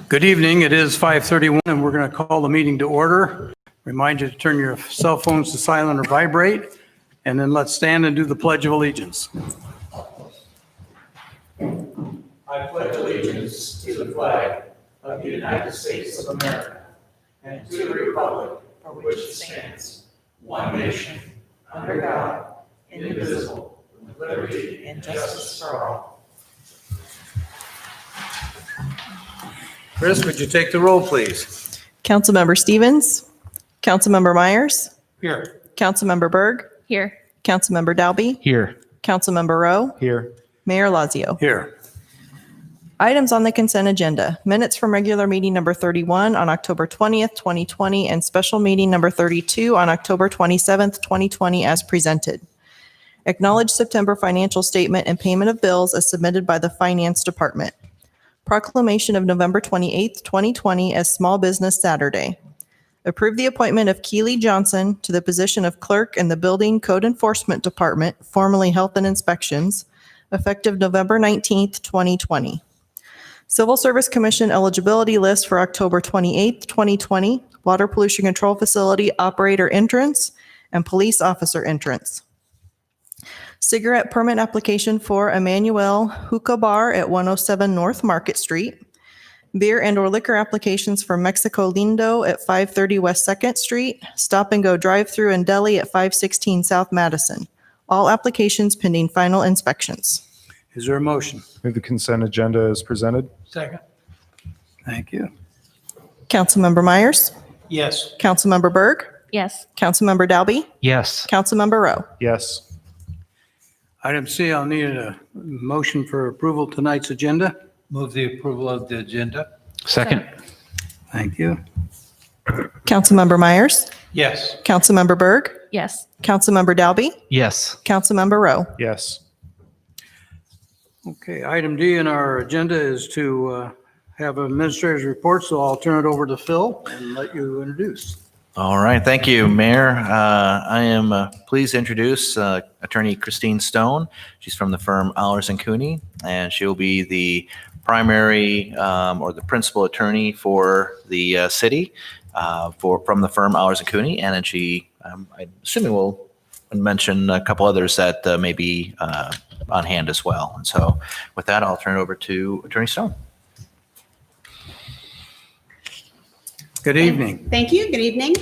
Good evening. It is 5:31 and we're going to call the meeting to order. Remind you to turn your cell phones to silent or vibrate, and then let's stand and do the Pledge of Allegiance. I pledge allegiance to the flag of the United States of America and to the republic for which it stands, one nation, under God, indivisible, with liberty and justice for all. Chris, would you take the roll, please? Councilmember Stevens. Councilmember Myers. Here. Councilmember Berg. Here. Councilmember Dalby. Here. Councilmember Rowe. Here. Mayor Lazio. Here. Items on the consent agenda. Minutes from regular meeting number 31 on October 20th, 2020, and special meeting number 32 on October 27th, 2020 as presented. Acknowledge September financial statement and payment of bills as submitted by the Finance Department. Proclamation of November 28th, 2020 as Small Business Saturday. Approve the appointment of Keely Johnson to the position of clerk in the Building Code Enforcement Department, formerly Health and Inspections, effective November 19th, 2020. Civil Service Commission eligibility list for October 28th, 2020, Water Pollution Control Facility operator entrance and police officer entrance. Cigarette permit application for Emmanuel Hookah Bar at 107 North Market Street. Beer and/or liquor applications for Mexico Lindo at 530 West 2nd Street. Stop and Go drive-through and deli at 516 South Madison. All applications pending final inspections. Is there a motion? Move the consent agenda as presented. Second. Thank you. Councilmember Myers. Yes. Councilmember Berg. Yes. Councilmember Dalby. Yes. Councilmember Rowe. Yes. Item C, I'll need a motion for approval of tonight's agenda. Move the approval of the agenda. Second. Thank you. Councilmember Myers. Yes. Councilmember Berg. Yes. Councilmember Dalby. Yes. Councilmember Rowe. Yes. Okay, item D in our agenda is to have administrator's report, so I'll turn it over to Phil and let you introduce. All right, thank you, Mayor. I am pleased to introduce Attorney Christine Stone. She's from the firm Allers & Cooney, and she'll be the primary or the principal attorney for the city from the firm Allers & Cooney. And then she, I'm assuming, will mention a couple others that may be on hand as well. And so with that, I'll turn it over to Attorney Stone. Good evening. Thank you. Good evening.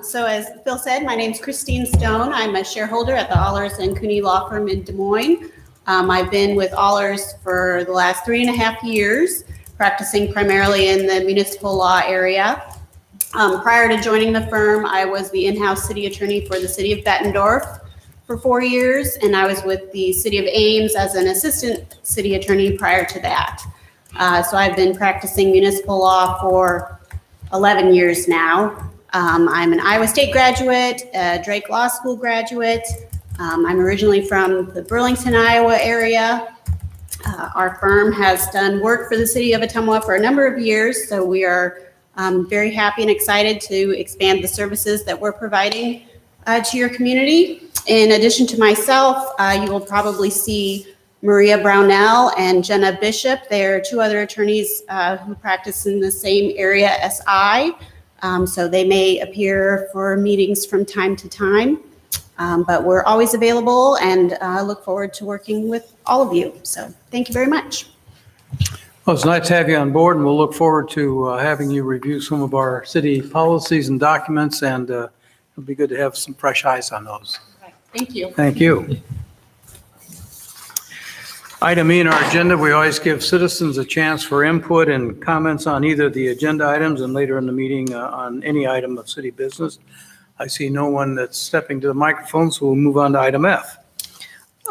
So as Phil said, my name's Christine Stone. I'm a shareholder at the Allers & Cooney Law Firm in Des Moines. I've been with Allers for the last 3.5 years, practicing primarily in the municipal law area. Prior to joining the firm, I was the in-house city attorney for the city of Bettendorf for 4 years, and I was with the city of Ames as an assistant city attorney prior to that. So I've been practicing municipal law for 11 years now. I'm an Iowa State graduate, a Drake Law School graduate. I'm originally from the Burlington, Iowa area. Our firm has done work for the city of Ottumwa for a number of years, so we are very happy and excited to expand the services that we're providing to your community. In addition to myself, you will probably see Maria Brownell and Jenna Bishop. They are two other attorneys who practice in the same area as I. So they may appear for meetings from time to time, but we're always available and look forward to working with all of you. So thank you very much. Well, it's nice to have you on board, and we'll look forward to having you review some of our city policies and documents, and it'll be good to have some fresh eyes on those. Okay, thank you. Thank you. Item E in our agenda, we always give citizens a chance for input and comments on either the agenda items and later in the meeting on any item of city business. I see no one that's stepping to the microphone, so we'll move on to item F.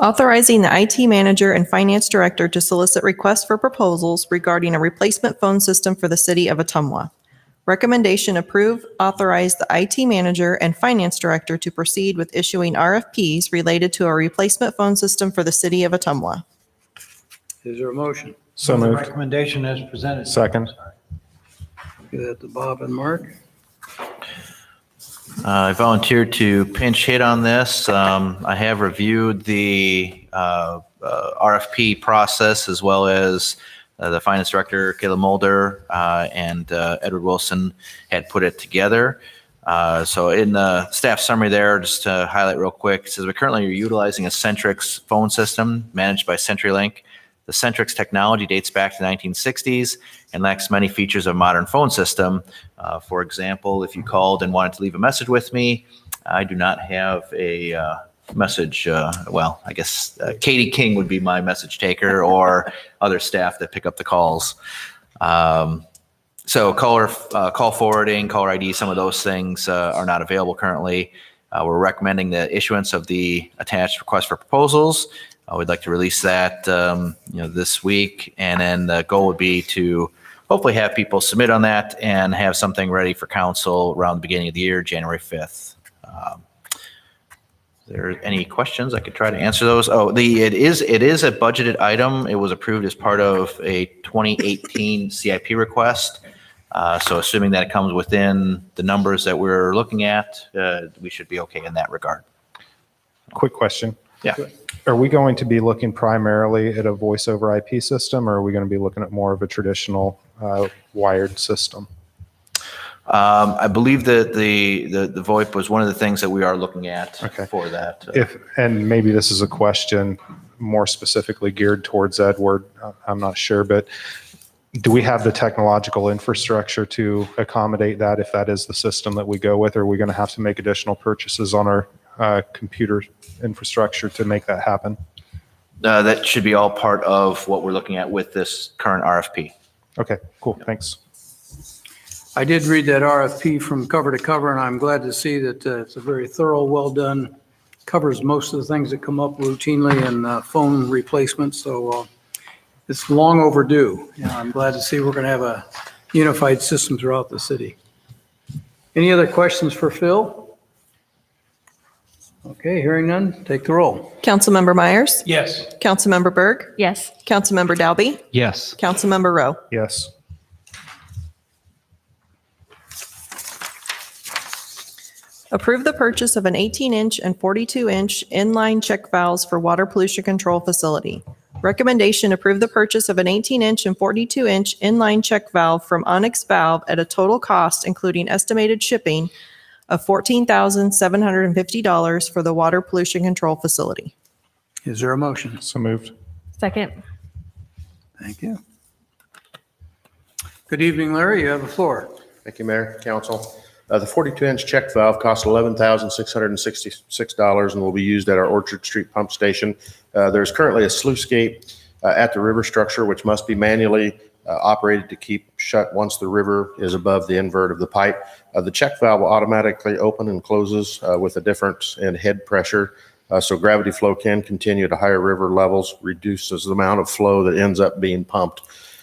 Authorizing the IT manager and finance director to solicit requests for proposals regarding a replacement phone system for the city of Ottumwa. Recommendation: approve, authorize the IT manager and finance director to proceed with issuing RFPs related to a replacement phone system for the city of Ottumwa. Is there a motion? So The moved. recommendation as presented. Second. Give that to Bob and Mark. I volunteered to pinch hit on this. I have reviewed the RFP process as well as The finance director, Kayla Mulder, and Edward Wilson had put it together. So in the staff summary there, just to highlight real quick, it says we currently are utilizing a Centrix phone system managed by CenturyLink. The Centrix technology dates back to the 1960s and lacks many features of a modern phone system. For example, if you called and wanted to leave a message with me, I do not have a message. Well, I guess Katie King would be my message taker, or other staff that pick up the calls. So call forwarding, caller ID, some of those things are not available currently. We're recommending the issuance of the attached request for proposals. We'd like to release that this week, and then the goal would be to hopefully have people submit on that and have something ready for council around the beginning of the year, January 5th. If there are any questions, I could try to answer those. Oh, it is a budgeted item. It was approved as part of a 2018 CIP request. So assuming that it comes within the numbers that we're looking at, we should be okay in that regard. Quick question. Yeah. Are we going to be looking primarily at a voice over IP system, or are we going to be looking at more of a traditional wired system? I believe that the VoIP was one of the things that we are looking at for that. And maybe this is a question more specifically geared towards Edward, I'm not sure, but do we have the technological infrastructure to accommodate that if that is the system that we go with? Or are we going to have to make additional purchases on our computer infrastructure to make that happen? That should be all part of what we're looking at with this current RFP. Okay, cool, thanks. I did read that RFP from cover to cover, and I'm glad to see that it's a very thorough, well done, covers most of the things that come up routinely in phone replacement. So it's long overdue. I'm glad to see we're going to have a unified system throughout the city. Any other questions for Phil? Okay, hearing none, take the roll. Councilmember Myers? Yes. Councilmember Berg? Yes. Councilmember Dalby? Yes. Councilmember Rowe? Yes. Approve the purchase of an 18-inch and 42-inch inline check valves for water pollution control facility. Recommendation: approve the purchase of an 18-inch and 42-inch inline check valve from Onyx Valve at a total cost, including estimated shipping, of $14,750 for the water pollution control facility. Is there a motion? So moved. Second. Thank you. Good evening, Larry. You have the floor. Thank you, Mayor, Council. The 42-inch check valve costs $11,666 and will be used at our Orchard Street pump station. There's currently a sluice gate at the river structure, which must be manually operated to keep shut once the river is above the invert of the pipe. The check valve will automatically open and closes with a difference in head pressure, so gravity flow can continue to higher river levels, reduces the amount of flow that ends up being pumped.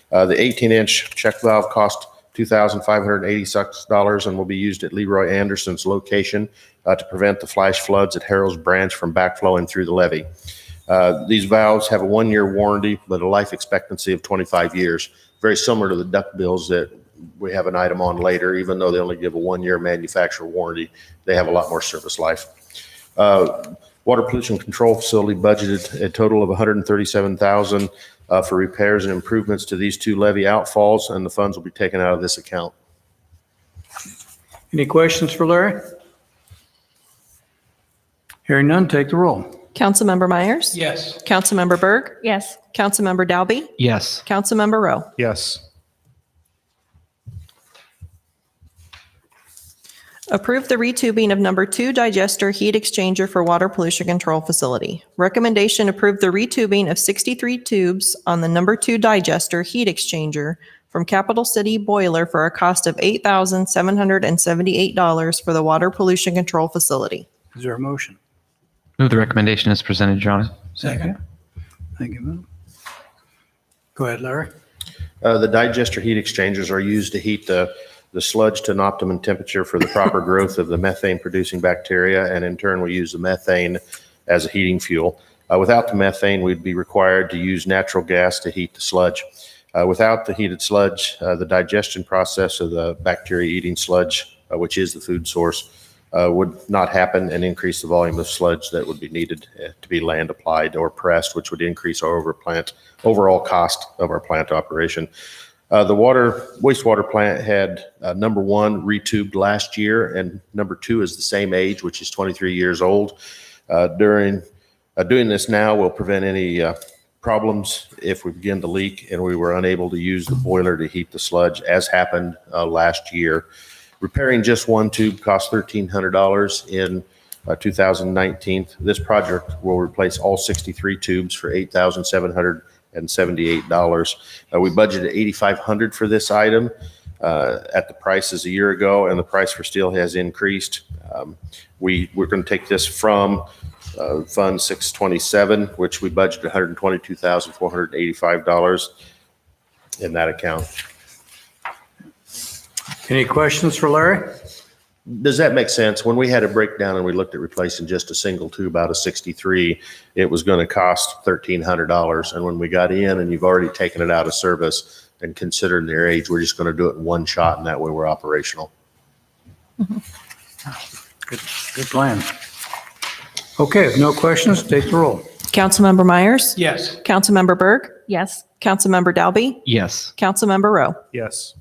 The 18-inch check valve cost $2,586 and will be used at Leroy Anderson's location to prevent the flash floods at Harrell's Branch from backflowing through the levee. These valves have a 1-year warranty, but a life expectancy of 25 years, very similar to the Duckbills that we have an item on later. Even though they only give a 1-year manufacturer warranty, they have a lot more service life. Water pollution control facility budgeted a total of $137,000 for repairs and improvements to these 2 levee outfalls, and the funds will be taken out of this account. Any questions for Larry? Hearing none, take the roll. Councilmember Myers? Yes. Councilmember Berg? Yes. Councilmember Dalby? Yes. Councilmember Rowe? Yes. Approve the retubing of number 2 digester heat exchanger for water pollution control facility. Recommendation: approve the retubing of 63 tubes on the number 2 digester heat exchanger from Capital City Boiler for a cost of $8,778 for the water pollution control facility. Is there a motion? Move the recommendation as presented, Your Honor. Second. Thank you, ma'am. Go ahead, Larry. The digester heat exchangers are used to heat the sludge to an optimum temperature for the proper growth of the methane-producing bacteria, and in turn, we use the methane as a heating fuel. Without the methane, we'd be required to use natural gas to heat the sludge. Without the heated sludge, the digestion process of the bacteria eating sludge, which is the food source, would not happen and increase the volume of sludge that would be needed to be land applied or pressed, which would increase our overall cost of our plant operation. The wastewater plant had number one retubed last year, and number two is the same age, which is 23 years old. Doing this now will prevent any problems if we begin to leak and we were unable to use the boiler to heat the sludge, as happened last year. Repairing just one tube cost $1,300 in 2019. This project will replace all 63 tubes for $8,778. We budgeted $8,500 for this item at the prices a year ago, and the price for steel has increased. We're going to take this from Fund 627, which we budgeted $122,485 in that account. Any questions for Larry? Does that make sense? When we had a breakdown and we looked at replacing just a single tube out of 63, it was going to cost $1,300. And when we got in and you've already taken it out of service and considering their age, we're just going to do it in one shot, and that way we're operational. Good plan. Okay, if no questions, take the roll. Councilmember Myers? Yes. Councilmember Berg? Yes. Councilmember Dalby? Yes. Councilmember Rowe? Yes.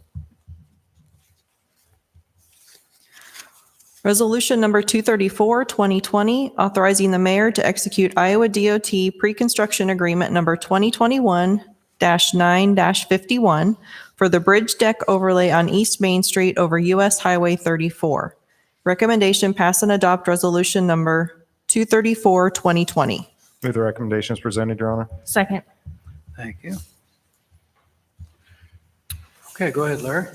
Resolution number 234, 2020, authorizing the mayor to execute Iowa DOT pre-construction agreement number 2021-9-51 for the bridge deck overlay on East Main Street over US Highway 34. Recommendation, pass and adopt resolution number 234, 2020. Move the recommendation as presented, Your Honor. Second. Thank you. Okay, go ahead, Larry.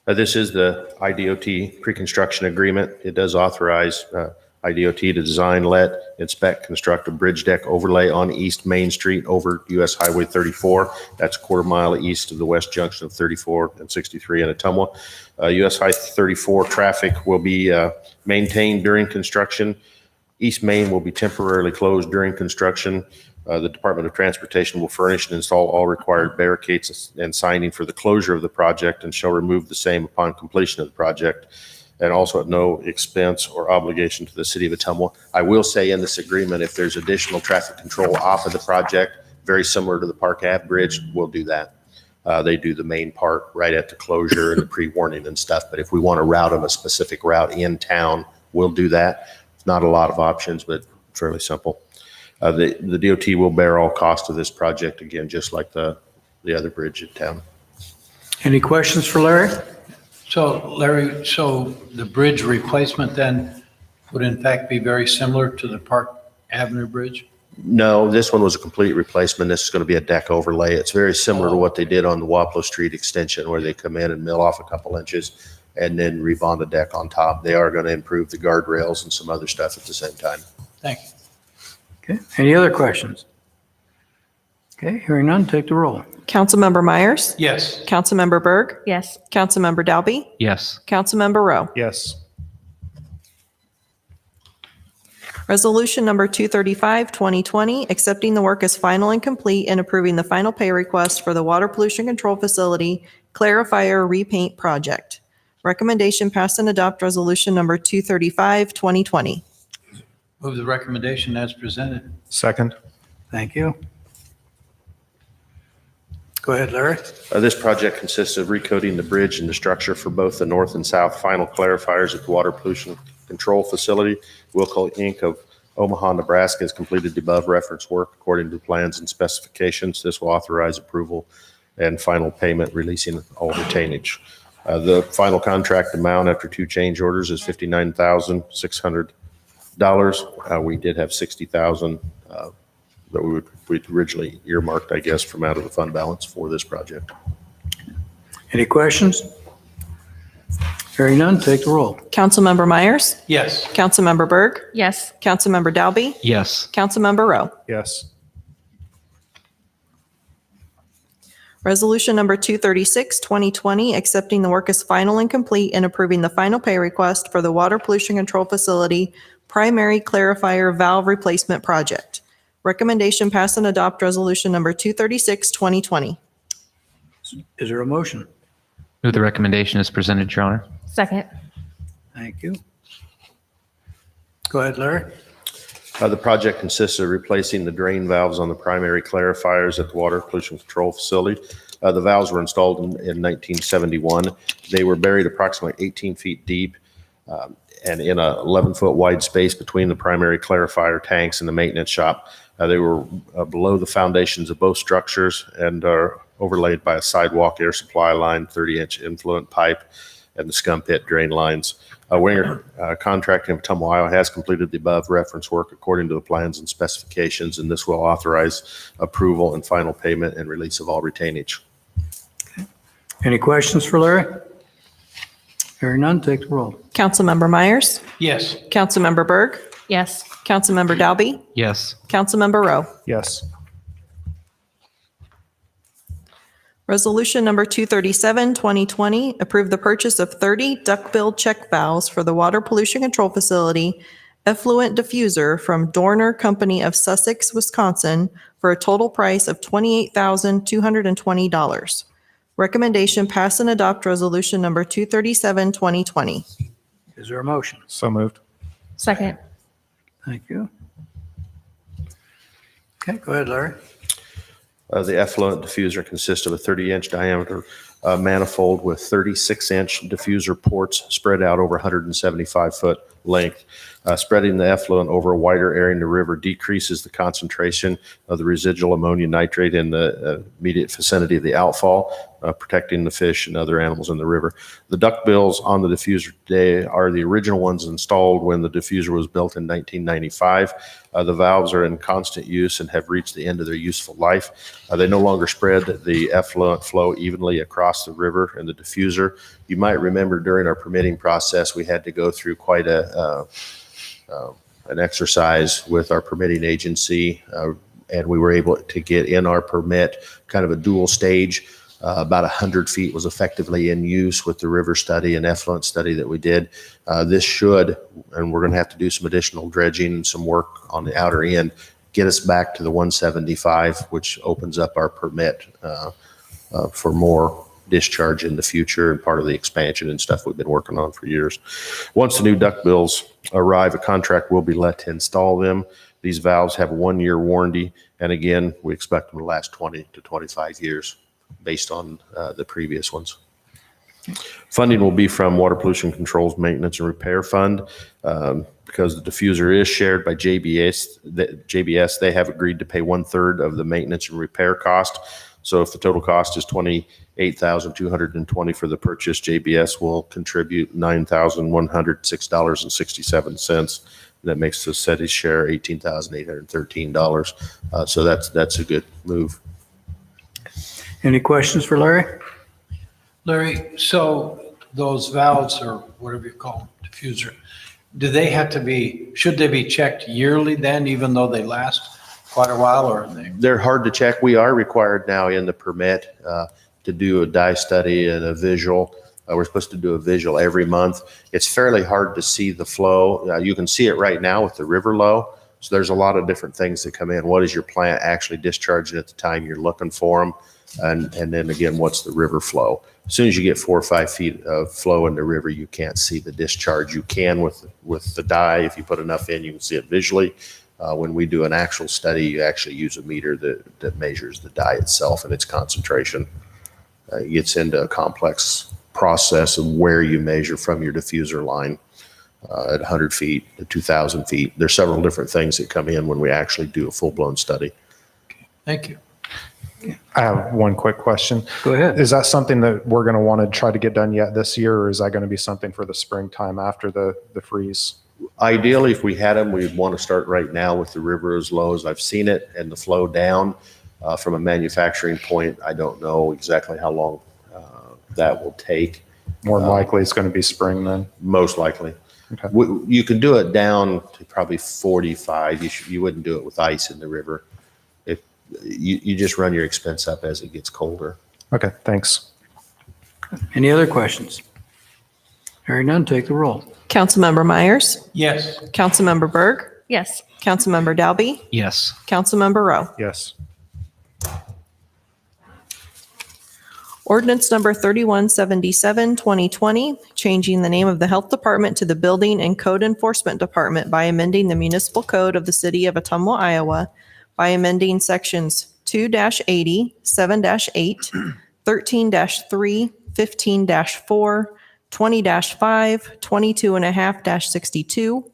This is the IDOT pre-construction agreement. It does authorize IDOT to design, let, inspect, construct a bridge deck overlay on East Main Street over US Highway 34. That's a quarter mile east of the west junction of 34 and 63 in Ottumwa. US Highway 34 traffic will be maintained during construction. East Main will be temporarily closed during construction. The Department of Transportation will furnish and install all required barricades and signing for the closure of the project and shall remove the same upon completion of the project, and also at no expense or obligation to the city of Ottumwa. I will say in this agreement, if there's additional traffic control off of the project, very similar to the Park Ave Bridge, we'll do that. They do the main part right at the closure and the pre-warning and stuff, but if we want to route them a specific route in town, we'll do that. It's not a lot of options, but fairly simple. The DOT will bear all costs of this project, again, just like the other bridge in town. Any questions for Larry? So Larry, so the bridge replacement then would in fact be very similar to the Park Avenue Bridge? No, this one was a complete replacement. This is going to be a deck overlay. It's very similar to what they did on the Wapello Street extension, where they come in and mill off a couple inches and then rebond the deck on top. They are going to improve the guardrails and some other stuff at the same time. Thank you. Okay, any other questions? Okay, hearing none, take the roll. Councilmember Myers? Yes. Councilmember Berg? Yes. Councilmember Dalby? Yes. Councilmember Rowe? Yes. Resolution number 235, 2020, accepting the work as final and complete and approving the final pay request for the Water Pollution Control Facility Clarifier Repaint Project. Recommendation, pass and adopt resolution number 235, 2020. Move the recommendation as presented. Second. Thank you. Go ahead, Larry. This project consists of recoating the bridge and the structure for both the north and south final clarifiers at the Water Pollution Control Facility. Wilco Inc. of Omaha, Nebraska has completed the above reference work according to plans and specifications. This will authorize approval and final payment, releasing all retainage. The final contract amount after two change orders is $59,600. We did have $60,000 that we'd originally earmarked, I guess, from out of the fund balance for this project. Any questions? Hearing none, take the roll. Councilmember Myers? Yes. Councilmember Berg? Yes. Councilmember Dalby? Yes. Councilmember Rowe? Yes. Resolution number 236, 2020, accepting the work as final and complete and approving the final pay request for the Water Pollution Control Facility Primary Clarifier Valve Replacement Project. Recommendation, pass and adopt resolution number 236, 2020. Is there a motion? Move the recommendation as presented, Your Honor. Second. Thank you. Go ahead, Larry. The project consists of replacing the drain valves on the primary clarifiers at the Water Pollution Control Facility. The valves were installed in 1971. They were buried approximately 18 feet deep and in a 11-foot wide space between the primary clarifier tanks and the maintenance shop. They were below the foundations of both structures and are overlaid by a sidewalk air supply line, 30-inch influent pipe, and the scum pit drain lines. Winger Contracting of Ottumwa, Iowa has completed the above reference work according to the plans and specifications, and this will authorize approval and final payment and release of all retainage. Any questions for Larry? Hearing none, take the roll. Councilmember Myers, Yes. Councilmember Berg, Yes. Councilmember Dalby, Yes. Councilmember Rowe. Yes. Resolution number 237, 2020, approve the purchase of 30 Duckbill check valves for the Water Pollution Control Facility effluent diffuser from Dorner Company of Sussex, Wisconsin, for a total price of $28,220. Recommendation, pass and adopt resolution number 237, 2020. Is there a motion? So moved. Second. Thank you. Okay, go ahead, Larry. The effluent diffuser consists of a 30-inch diameter manifold with 36-inch diffuser ports spread out over 175-foot length. Spreading the effluent over a wider area in the river decreases the concentration of the residual ammonium nitrate in the immediate vicinity of the outfall, protecting the fish and other animals in the river. The duckbills on the diffuser today are the original ones installed when the diffuser was built in 1995. The valves are in constant use and have reached the end of their useful life. They no longer spread the effluent flow evenly across the river and the diffuser. You might remember during our permitting process, we had to go through quite an exercise with our permitting agency, and we were able to get in our permit kind of a dual stage. About 100 feet was effectively in use with the river study and effluent study that we did. This should, and we're going to have to do some additional dredging and some work on the outer end, get us back to the 175, which opens up our permit for more discharge in the future and part of the expansion and stuff we've been working on for years. Once the new duckbills arrive, a contract will be let to install them. These valves have a 1-year warranty, and again, we expect them to last 20 to 25 years based on the previous ones. Funding will be from Water Pollution Control's Maintenance and Repair Fund. Because the diffuser is shared by JBS, they have agreed to pay 1/3 of the maintenance and repair cost. So if the total cost is $28,220 for the purchase, JBS will contribute $9,106.67. That makes the city's share $18,813. So that's a good move. Any questions for Larry? Larry, so those valves or whatever you call them, diffuser, should they be checked yearly then, even though they last quite a while, or are they? They're hard to check. We are required now in the permit to do a dye study and a visual. We're supposed to do a visual every month. It's fairly hard to see the flow. You can see it right now with the river low. So there's a lot of different things that come in. What is your plant actually discharging at the time you're looking for them? And then again, what's the river flow? As soon as you get 4 or 5 feet of flow in the river, you can't see the discharge. You can with the dye. If you put enough in, you can see it visually. When we do an actual study, you actually use a meter that measures the dye itself and its concentration. It gets into a complex process of where you measure from your diffuser line at 100 feet to 2,000 feet. There's several different things that come in when we actually do a full-blown study. Thank you. I have one quick question. Go ahead. Is that something that we're going to want to try to get done yet this year, or is that going to be something for the springtime after the freeze? Ideally, if we had them, we'd want to start right now with the river as low as I've seen it and the flow down. From a manufacturing point, I don't know exactly how long that will take. More than likely, it's going to be spring then. Most likely. Okay. You can do it down to probably 45. You wouldn't do it with ice in the river. You just run your expense up as it gets colder. Okay, thanks. Any other questions? Hearing none, take the roll. Councilmember Myers, Yes. Councilmember Berg, Yes. Councilmember Dalby, Yes. Councilmember Rowe. Yes. Ordinance number 3177, 2020, changing the name of the Health Department to the Building and Code Enforcement Department by amending the municipal code of the city of Ottumwa, Iowa, by amending sections 2-80, 7-8, 13-3, 15-4, 20-5, 22.5-62,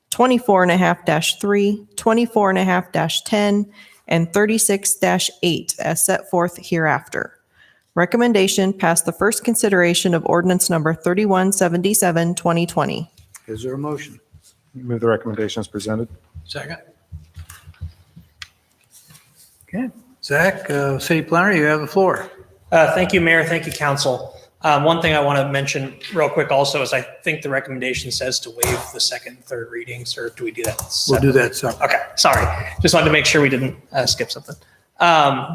24.5-3, 24.5-10, and 36-8 as set forth hereafter. Recommendation passed the first consideration of ordinance number 3177, 2020. Is there a motion? Move the recommendation as presented. Second? Okay. Zach, city planner, you have the floor. Thank you, Mayor. Thank you, council. One thing I want to mention real quick also is I think the recommendation says to waive the second and third readings, or do we do that? We'll do that separately. Okay, sorry. Just wanted to make sure we didn't skip something.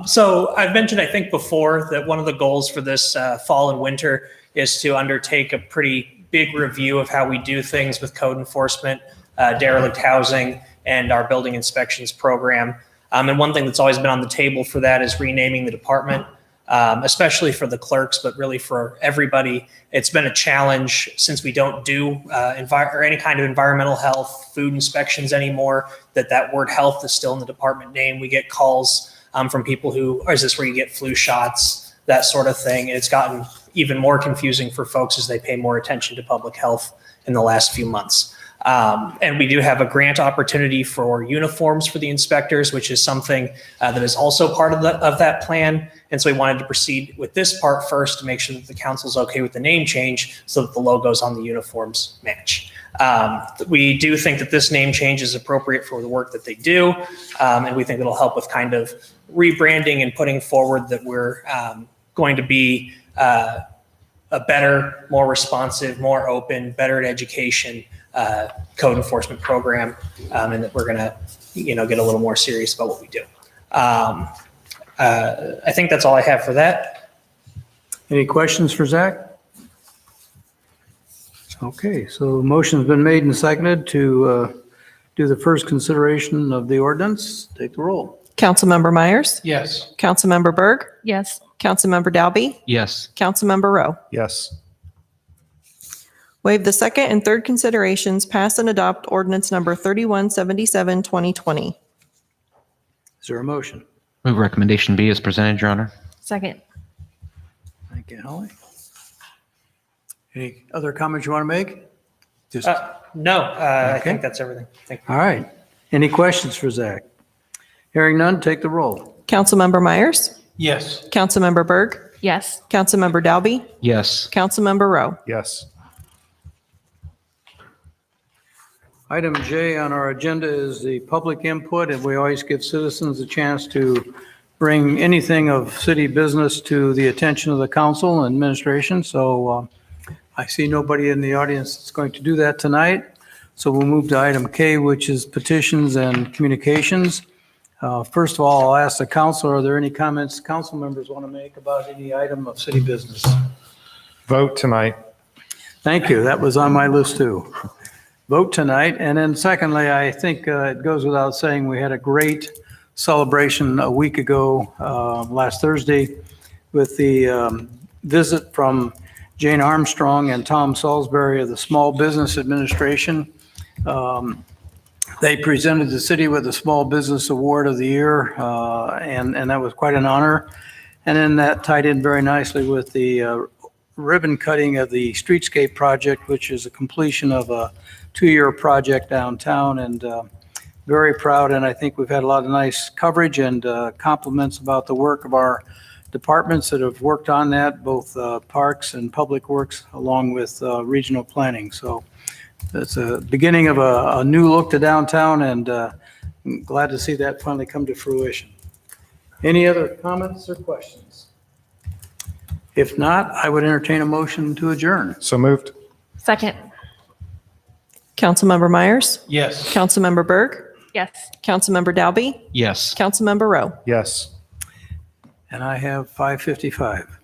So I've mentioned, I think before, that one of the goals for this fall and winter is to undertake a pretty big review of how we do things with code enforcement, derelict housing, and our building inspections program. And one thing that's always been on the table for that is renaming the department, especially for the clerks, but really for everybody. It's been a challenge since we don't do or any kind of environmental health, food inspections anymore, that word health is still in the department name. We get calls from people who, or is this where you get flu shots, that sort of thing. And it's gotten even more confusing for folks as they pay more attention to public health in the last few months. And we do have a grant opportunity for uniforms for the inspectors, which is something that is also part of that plan. And so we wanted to proceed with this part first to make sure that the council's okay with the name change so that the logos on the uniforms match. We do think that this name change is appropriate for the work that they do. And we think it'll help with kind of rebranding and putting forward that we're going to be a better, more responsive, more open, better at education code enforcement program, and that we're going to, get a little more serious about what we do. I think that's all I have for that. Any questions for Zach? Okay, so motion's been made and seconded to do the first consideration of the ordinance. Take the roll. Councilmember Myers? Yes. Councilmember Berg? Yes. Councilmember Dalby? Yes. Councilmember Rowe? Yes. Waive the second and third considerations, pass and adopt ordinance number 3177, 2020. Is there a motion? Move recommendation B as presented, Your Honor. Second. Thank you, Holly. Any other comments you want to make? Just, No, I Okay. think that's everything. Thank you. all right. Any questions for Zach? Hearing none, take the roll. Councilmember Myers? Yes. Councilmember Berg? Yes. Councilmember Dalby? Yes. Councilmember Rowe? Yes. Item J on our agenda is the public input, and we always give citizens a chance to bring anything of city business to the attention of the council and administration. So I see nobody in the audience that's going to do that tonight. So we'll move to item K, which is petitions and communications. First of all, I'll ask the council, are there any comments council members want to make about any item of city business? Vote tonight. Thank you. That was on my list too. Vote tonight. And then secondly, I think it goes without saying, we had a great celebration a week ago, last Thursday, with the visit from Jane Armstrong and Tom Salisbury of the Small Business Administration. They presented the city with the Small Business Award of the Year, and that was quite an honor. And then that tied in very nicely with the ribbon cutting of the streetscape project, which is a completion of a 2-year project downtown, and very proud. And I think we've had a lot of nice coverage and compliments about the work of our departments that have worked on that, both Parks and Public Works, along with regional planning. So it's a beginning of a new look to downtown, and I'm glad to see that finally come to fruition. Any other comments or questions? If not, I would entertain a motion to adjourn. So moved. Second. Councilmember Myers? Yes. Councilmember Berg? Yes. Councilmember Dalby? Yes. Councilmember Rowe? Yes. And I have 5:55.